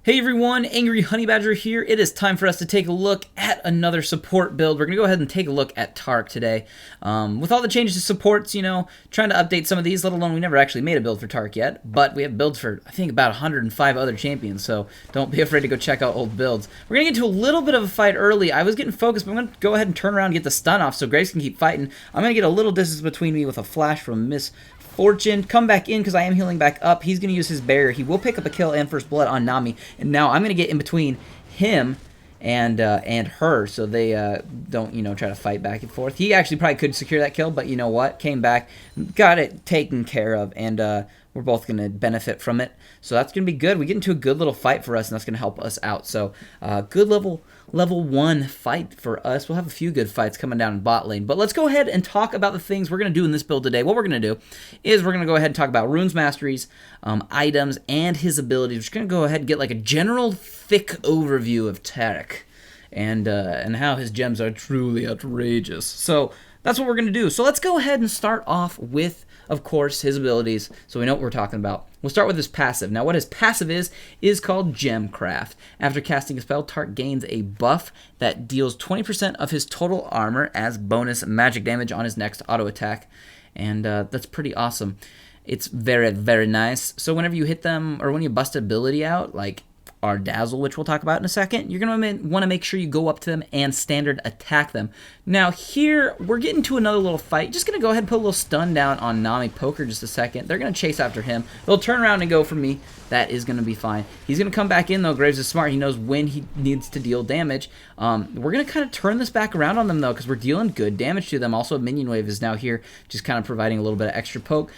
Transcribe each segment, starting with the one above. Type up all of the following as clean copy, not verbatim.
Hey everyone, AngryHoneyBadger here. It is time for us to take a look at another support build. We're going to go ahead and take a look at Taric today. With all the changes to supports, trying to update some of these, let alone we never actually made a build for Taric yet, but we have builds for, I think, about 105 other champions, so don't be afraid to go check out old builds. We're going to get into a little bit of a fight early. I was getting focused, but I'm going to go ahead and turn around and get the stun off so Graves can keep fighting. I'm going to get a little distance between me with a flash from Miss Fortune, come back in because I am healing back up. He's going to use his barrier. He will pick up a kill and first blood on Nami. And now I'm going to get in between him and her so they don't, try to fight back and forth. He actually probably could secure that kill, but you know what? Came back, got it taken care of, and we're both going to benefit from it. So that's going to be good. We get into a good little fight for us, and that's going to help us out. So good level 1 fight for us. We'll have a few good fights coming down in bot lane. But let's go ahead and talk about the things we're going to do in this build today. What we're going to do is we're going to go ahead and talk about runes masteries, items, and his abilities. We're just going to go ahead and get like a general thick overview of Taric and how his gems are truly outrageous. So that's what we're going to do. So let's go ahead and start off with, of course, his abilities, so we know what we're talking about. We'll start with his passive. Now, what his passive is called Gemcraft. After casting a spell, Taric gains a buff that deals 20% of his total armor as bonus magic damage on his next auto attack, and that's pretty awesome. It's very, very nice. So whenever you hit them, or when you bust ability out, like our Dazzle, which we'll talk about in a second, you're going to want to make sure you go up to them and standard attack them. Now here, we're getting to another little fight. Just going to go ahead and put a little stun down on Nami Poker just a second. They're going to chase after him. They'll turn around and go for me. That is going to be fine. He's going to come back in though. Graves is smart. He knows when he needs to deal damage. We're going to kind of turn this back around on them though, because we're dealing good damage to them. Also, a minion wave is now here, just kind of providing a little bit of extra poke.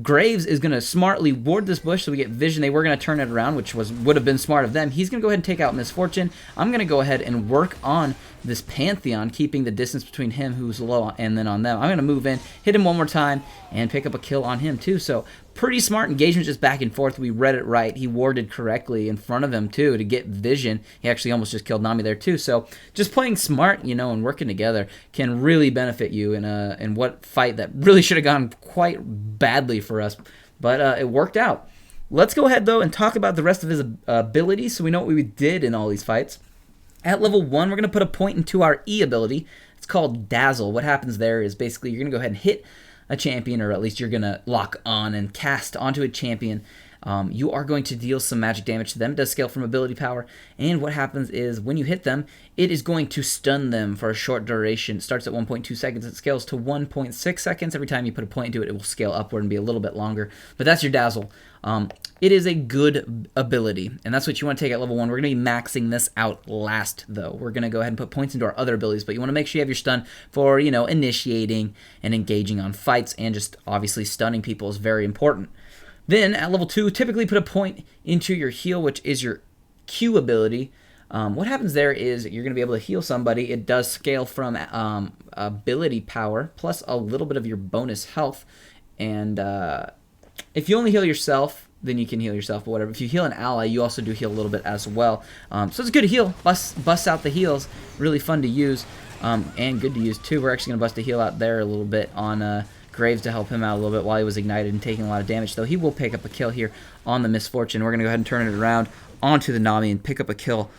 Graves is going to smartly ward this bush so we get vision. They were going to turn it around, which would have been smart of them. He's going to go ahead and take out Miss Fortune. I'm going to go ahead and work on this Pantheon, keeping the distance between him who's low and then on them. I'm going to move in, hit him one more time, and pick up a kill on him too. So pretty smart engagement, just back and forth. We read it right. He warded correctly in front of him too to get vision. He actually almost just killed Nami there too. So just playing smart, and working together can really benefit you in what fight that really should have gone quite badly for us, but it worked out. Let's go ahead though and talk about the rest of his abilities so we know what we did in all these fights. At level 1, we're going to put a point into our E ability. It's called Dazzle. What happens there is basically you're going to go ahead and hit a champion, or at least you're going to lock on and cast onto a champion. You are going to deal some magic damage to them. It does scale from ability power, and what happens is when you hit them, it is going to stun them for a short duration. It starts at 1.2 seconds. It scales to 1.6 seconds. Every time you put a point into it, it will scale upward and be a little bit longer, but that's your Dazzle. It is a good ability, and that's what you want to take at level 1. We're going to be maxing this out last, though. We're going to go ahead and put points into our other abilities, but you want to make sure you have your stun for, initiating and engaging on fights, and just obviously stunning people is very important. Then, at level 2, typically put a point into your heal, which is your Q ability. What happens there is you're going to be able to heal somebody. It does scale from ability power, plus a little bit of your bonus health, and if you only heal yourself, then you can heal yourself, but whatever. If you heal an ally, you also do heal a little bit as well. So it's good to heal. Bust out the heals. Really fun to use, and good to use too. We're actually going to bust a heal out there a little bit on Graves to help him out a little bit while he was ignited and taking a lot of damage. Though he will pick up a kill here on the Miss Fortune. We're going to go ahead and turn it around onto the Nami and pick up a kill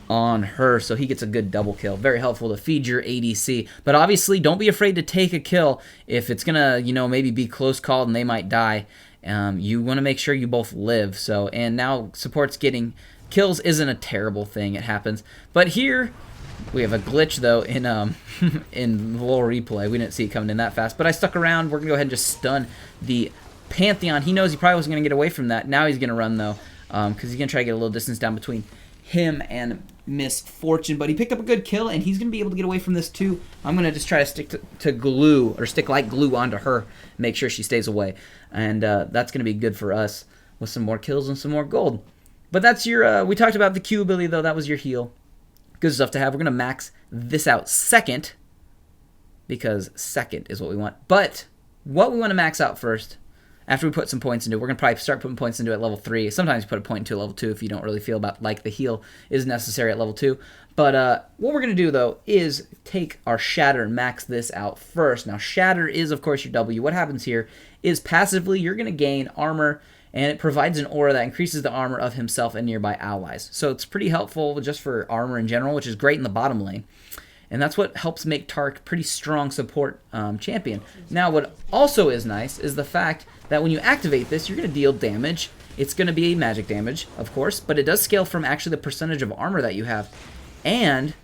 on her, so he gets a good double kill. Very helpful to feed your ADC, but obviously don't be afraid to take a kill if it's gonna maybe be close called and they might die. You want to make sure you both live. So, and now support's getting kills isn't a terrible thing. It happens, but here we have a glitch though in in lolreplay. We didn't see it coming in that fast, but I stuck around. We're gonna go ahead and just stun the Pantheon. He knows he probably wasn't gonna get away from that. Now he's gonna run though, because he's gonna try to get a little distance down between him and Miss Fortune, but he picked up a good kill, and he's going to be able to get away from this too. I'm going to just try to stick to glue, or stick like glue onto her, make sure she stays away, and that's going to be good for us with some more kills and some more gold. But that's your, we talked about the Q ability though, that was your heal. Good stuff to have. We're going to max this out second, because second is what we want. But what we want to max out first, after we put some points into it, we're going to probably start putting points into it at level 3. Sometimes you put a point into level 2 if you don't really feel like the heal is necessary at level 2. But what we're going to do, though, is take our shatter and max this out first. Now, shatter is, of course, your W. What happens here is passively you're going to gain armor and it provides an aura that increases the armor of himself and nearby allies. So it's pretty helpful just for armor in general, which is great in the bottom lane. And that's what helps make Taric a pretty strong support champion. Now, what also is nice is the fact that when you activate this, you're going to deal damage. It's going to be magic damage, of course, but it does scale from actually the percentage of armor that you have. And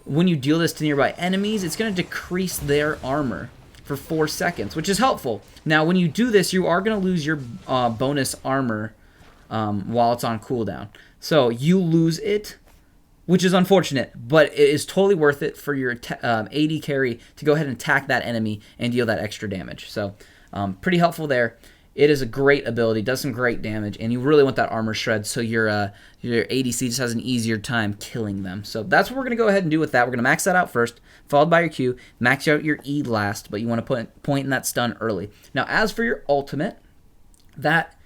when you deal this to nearby enemies, it's going to decrease their armor for 4 seconds, which is helpful. Now, when you do this, you are going to lose your bonus armor while it's on cooldown. So you lose it, which is unfortunate, but it is totally worth it for your AD carry to go ahead and attack that enemy and deal that extra damage. So pretty helpful there. It is a great ability, does some great damage, and you really want that armor shred so your ADC just has an easier time killing them. So that's what we're going to go ahead and do with that. We're going to max that out first, followed by your Q, max out your E last, but you want to put point in that stun early. Now, as for your ultimate, that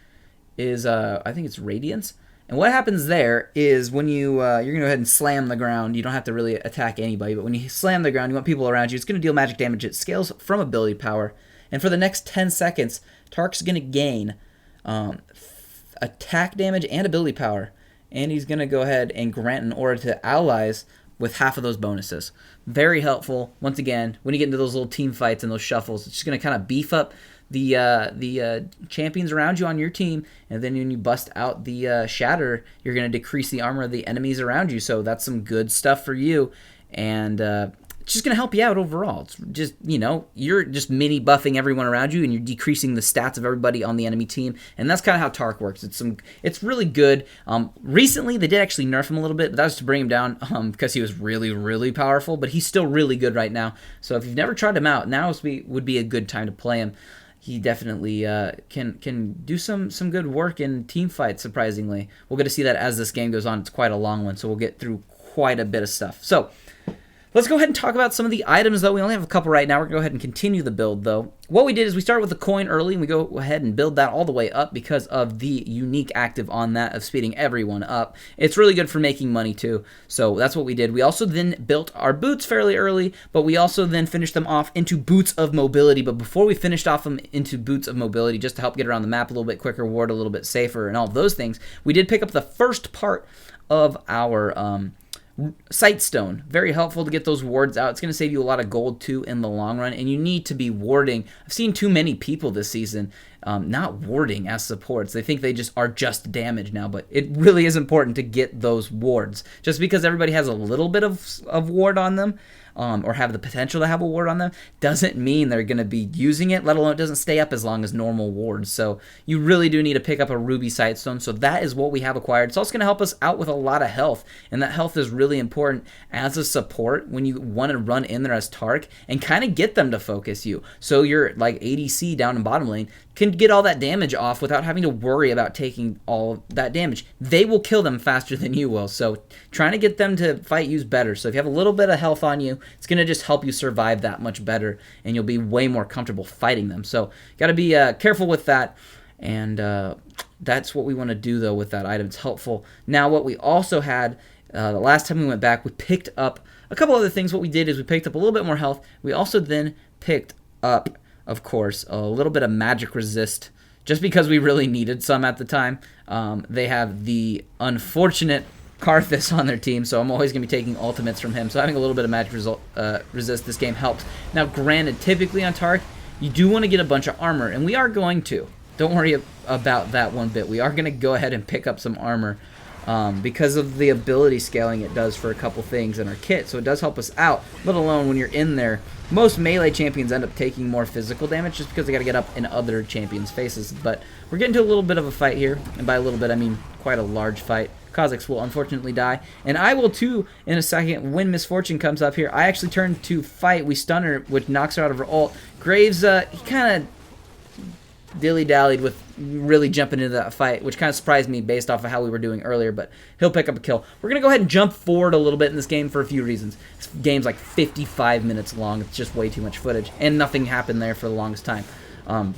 is, I think it's Radiance. And what happens there is when you're going to go ahead and slam the ground, you don't have to really attack anybody, but when you slam the ground, you want people around you, it's going to deal magic damage. It scales from ability power. And for the next 10 seconds, Taric's going to gain attack damage and ability power. And he's going to go ahead and grant an aura to allies with half of those bonuses. Very helpful. Once again, when you get into those little team fights and those shuffles, it's just going to kind of beef up the champions around you on your team. And then when you bust out the shatter, you're going to decrease the armor of the enemies around you. So that's some good stuff for you. And it's just going to help you out overall. It's just, you're just mini buffing everyone around you, and you're decreasing the stats of everybody on the enemy team, and that's kind of how Taric works. It's really good. Recently, they did actually nerf him a little bit, but that was to bring him down because he was really, really powerful, but he's still really good right now. So if you've never tried him out, now would be a good time to play him. He definitely can do some good work in team fights, surprisingly. We'll get to see that as this game goes on. It's quite a long one, so we'll get through quite a bit of stuff. So let's go ahead and talk about some of the items, though. We only have a couple right now. We're going to go ahead and continue the build, though. What we did is we started with the coin early, and we go ahead and build that all the way up because of the unique active on that of speeding everyone up. It's really good for making money, too. So that's what we did. We also then built our boots fairly early, but we also then finished them off into boots of mobility. But before we finished off them into boots of mobility, just to help get around the map a little bit quicker, ward a little bit safer, and all of those things, we did pick up the first part of our Sightstone. Very helpful to get those wards out. It's going to save you a lot of gold too in the long run, and you need to be warding. I've seen too many people this season not warding as supports. They think they just are just damage now, but it really is important to get those wards. Just because everybody has a little bit of ward on them, or have the potential to have a ward on them, doesn't mean they're going to be using it, let alone it doesn't stay up as long as normal wards. So you really do need to pick up a Ruby Sightstone. So that is what we have acquired. It's also going to help us out with a lot of health, and that health is really important as a support when you want to run in there as Taric and kind of get them to focus you. So your like ADC down in bottom lane can get all that damage off without having to worry about taking all that damage. They will kill them faster than you will. So trying to get them to fight you is better. So if you have a little bit of health on you, it's going to just help you survive that much better, and you'll be way more comfortable fighting them. So got to be careful with that, and that's what we want to do, though, with that item. It's helpful. Now, what we also had, the last time we went back, we picked up a couple other things. What we did is we picked up a little bit more health. We also then picked up, of course, a little bit of magic resist, just because we really needed some at the time. They have the unfortunate Karthus on their team, so I'm always going to be taking ultimates from him. So having a little bit of magic resist this game helps. Now, granted, typically on Taric, you do want to get a bunch of armor, and we are going to. Don't worry about that one bit. We are going to go ahead and pick up some armor because of the ability scaling it does for a couple things in our kit. So it does help us out, let alone when you're in there. Most melee champions end up taking more physical damage just because they got to get up in other champions' faces. But we're getting to a little bit of a fight here, and by a little bit I mean quite a large fight. Kha'Zix will unfortunately die, and I will too in a second when Miss Fortune comes up here. I actually turn to fight. We stun her, which knocks her out of her ult. Graves, he kind of dilly-dallied with really jumping into that fight, which kind of surprised me based off of how we were doing earlier, but he'll pick up a kill. We're going to go ahead and jump forward a little bit in this game for a few reasons. This game's like 55 minutes long. It's just way too much footage, and nothing happened there for the longest time.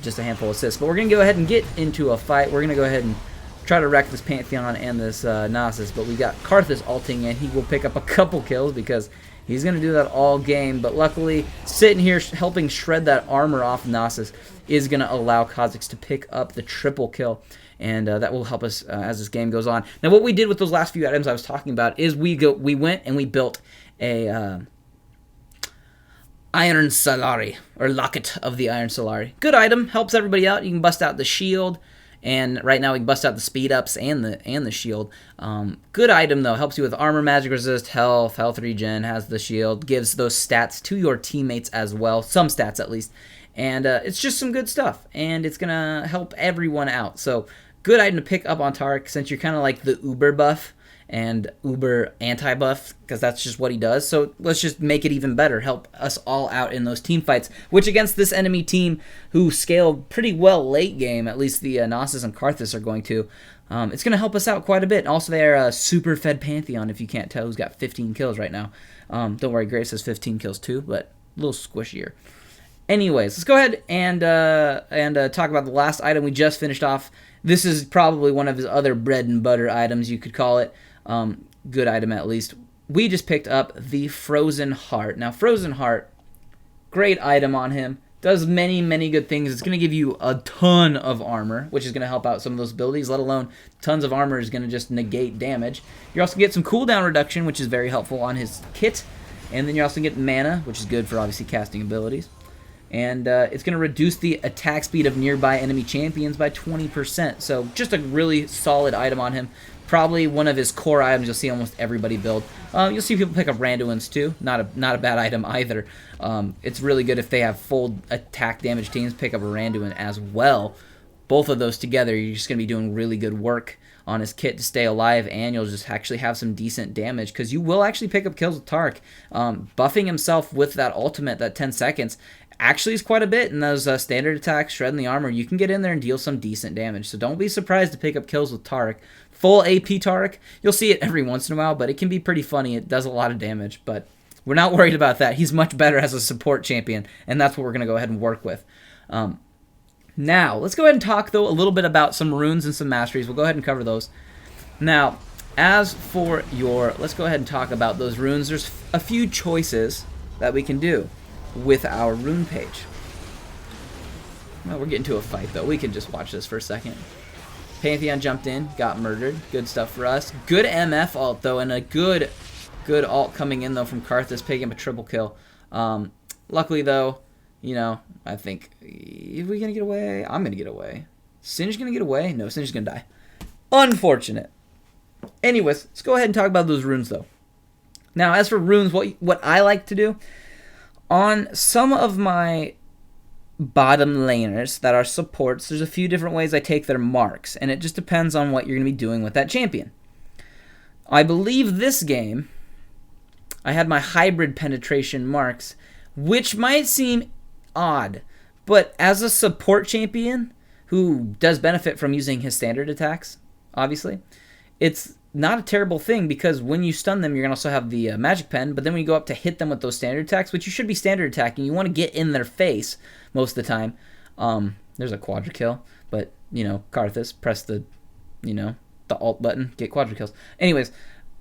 Just a handful of assists. But we're going to go ahead and get into a fight. We're going to go ahead and try to wreck this Pantheon and this Nasus, but we got Karthus ulting, and he will pick up a couple kills because he's going to do that all game. But luckily, sitting here helping shred that armor off Nasus is going to allow Kha'Zix to pick up the triple kill. and that will help us as this game goes on. Now, what we did with those last few items I was talking about is we went and we built a Iron Solari, or Locket of the Iron Solari. Good item, helps everybody out. You can bust out the shield, and right now we can bust out the speed ups and the shield. Good item though, helps you with armor, magic resist, health regen, has the shield, gives those stats to your teammates as well, some stats at least. And it's just some good stuff, and it's gonna help everyone out. So good item to pick up on Taric, since you're kind of like the Uber buff and Uber anti-buff, because that's just what he does. So let's just make it even better, help us all out in those team fights, which against this enemy team who scaled pretty well late game, at least the Gnosis and Karthus are going to, it's going to help us out quite a bit. Also, they're super fed Pantheon, if you can't tell, who's got 15 kills right now. Don't worry, Grace has 15 kills too, but a little squishier. Anyways, let's go ahead and talk about the last item we just finished off. This is probably one of his other bread and butter items, you could call it. Good item at least. We just picked up the Frozen Heart. Now, Frozen Heart, great item on him. Does many, many good things. It's going to give you a ton of armor, which is going to help out some of those abilities, let alone tons of armor is going to just negate damage. You're also going to get some cooldown reduction, which is very helpful on his kit. And then you're also going to get mana, which is good for obviously casting abilities. And it's going to reduce the attack speed of nearby enemy champions by 20%. So just a really solid item on him. Probably one of his core items you'll see almost everybody build. You'll see people pick up Randuin's too. Not a bad item either. It's really good if they have full attack damage teams, pick up a Randuin as well. Both of those together, you're just going to be doing really good work on his kit to stay alive, and you'll just actually have some decent damage, because you will actually pick up kills with Taric. Buffing himself with that ultimate, that 10 seconds, actually is quite a bit in those standard attacks, shredding the armor. You can get in there and deal some decent damage, so don't be surprised to pick up kills with Taric. Full AP Taric, you'll see it every once in a while, but it can be pretty funny. It does a lot of damage, but we're not worried about that. He's much better as a support champion, and that's what we're going to go ahead and work with. Now, let's go ahead and talk, though, a little bit about some runes and some masteries. We'll go ahead and cover those. Now, as for let's go ahead and talk about those runes. There's a few choices that we can do with our rune page. Well, we're getting to a fight, though. We can just watch this for a second. Pantheon jumped in, got murdered. Good stuff for us. Good MF ult, though, and a good ult coming in, though, from Karthus, picking up a triple kill. Luckily, though, you know, I think, are we going to get away? I'm going to get away. Singe going to get away? No, Singe's going to die. Unfortunate. Anyways, let's go ahead and talk about those runes, though. Now, as for runes, what I like to do, on some of my bottom laners that are supports, there's a few different ways I take their marks, and it just depends on what you're going to be doing with that champion. I believe this game, I had my hybrid penetration marks, which might seem odd, but as a support champion who does benefit from using his standard attacks, obviously, it's not a terrible thing, because when you stun them, you're going to also have the magic pen, but then when you go up to hit them with those standard attacks, which you should be standard attacking, you want to get in their face most of the time. There's a quadra kill, but, you know, Karthus, press the alt button, get quadra kills. Anyways,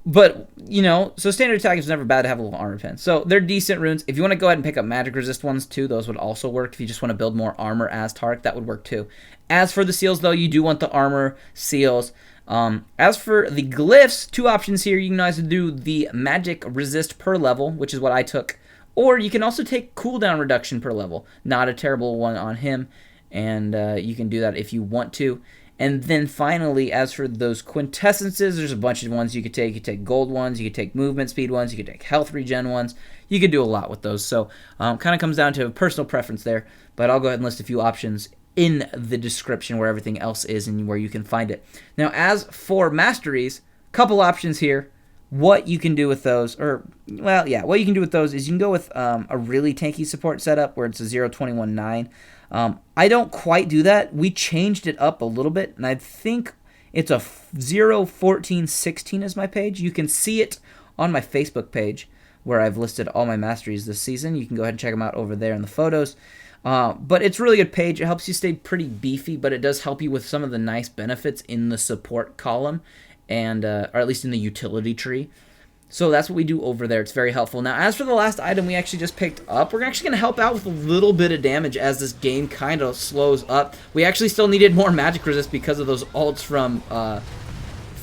but, you know, so standard attack is never bad to have a little armor pen. So they're decent runes. If you want to go ahead and pick up magic resist ones too, those would also work. If you just want to build more armor as Taric, that would work too. As for the seals, though, you do want the armor seals. As for the glyphs, two options here. You can either do the magic resist per level, which is what I took, or you can also take cooldown reduction per level. Not a terrible one on him, and you can do that if you want to. And then finally, as for those quintessences, there's a bunch of ones you could take. You could take gold ones, you could take movement speed ones, you could take health regen ones. You could do a lot with those. So kind of comes down to personal preference there, but I'll go ahead and list a few options in the description where everything else is and where you can find it. Now, as for masteries, couple options here. What you can do with those, what you can do with those is you can go with a really tanky support setup where it's a 0-21-9. I don't quite do that. We changed it up a little bit, and I think it's a 0-14-16 is my page. You can see it on my Facebook page where I've listed all my masteries this season. You can go ahead and check them out over there in the photos. But it's a really good page. It helps you stay pretty beefy, but it does help you with some of the nice benefits in the support column, and or at least in the utility tree. So that's what we do over there. It's very helpful. Now, as for the last item we actually just picked up, we're actually going to help out with a little bit of damage as this game kind of slows up. We actually still needed more magic resist because of those ults from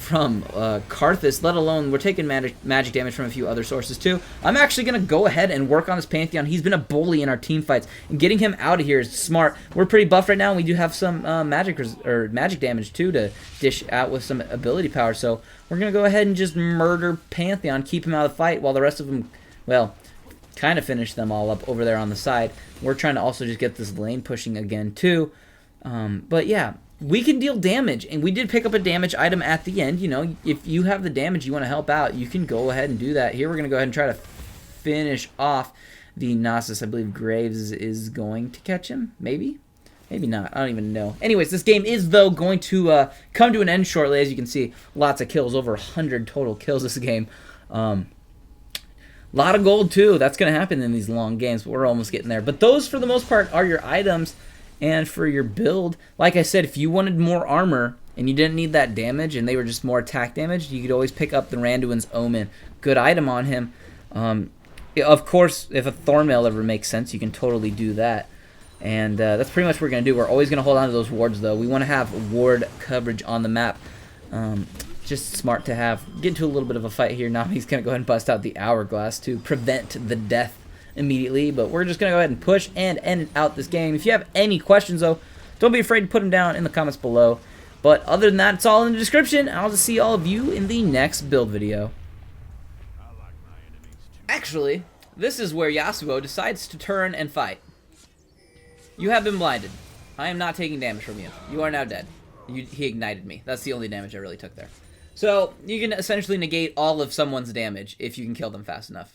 Karthus, let alone we're taking magic damage from a few other sources too. I'm actually going to go ahead and work on this Pantheon. He's been a bully in our team fights, and getting him out of here is smart. We're pretty buff right now, and we do have some magic damage too to dish out with some ability power, so we're going to go ahead and just murder Pantheon, keep him out of the fight, while the rest of them, well, kind of finish them all up over there on the side. We're trying to also just get this lane pushing again too, but yeah. We can deal damage, and we did pick up a damage item at the end. You know, if you have the damage you want to help out, you can go ahead and do that. Here we're going to go ahead and try to finish off the Gnosis. I believe Graves is going to catch him. Maybe? Maybe not. I don't even know. Anyways, this game is, though, going to come to an end shortly. As you can see, lots of kills. Over 100 total kills this game. A lot of gold, too. That's going to happen in these long games, but we're almost getting there. But those, for the most part, are your items. And for your build, like I said, if you wanted more armor and you didn't need that damage and they were just more attack damage, you could always pick up the Randuin's Omen. Good item on him. Of course, if a Thornmail ever makes sense, you can totally do that. And that's pretty much what we're going to do. We're always going to hold on to those wards, though. We want to have ward coverage on the map. Just smart to have. Get into a little bit of a fight here. Now he's going to go ahead and bust out the Hourglass to prevent the death immediately, but we're just going to go ahead and push and end out this game. If you have any questions, though, don't be afraid to put them down in the comments below. But other than that, it's all in the description. I'll just see all of you in the next build video. Actually, this is where Yasuo decides to turn and fight. You have been blinded. I am not taking damage from you. You are now dead. He ignited me. That's the only damage I really took there. So, you can essentially negate all of someone's damage if you can kill them fast enough.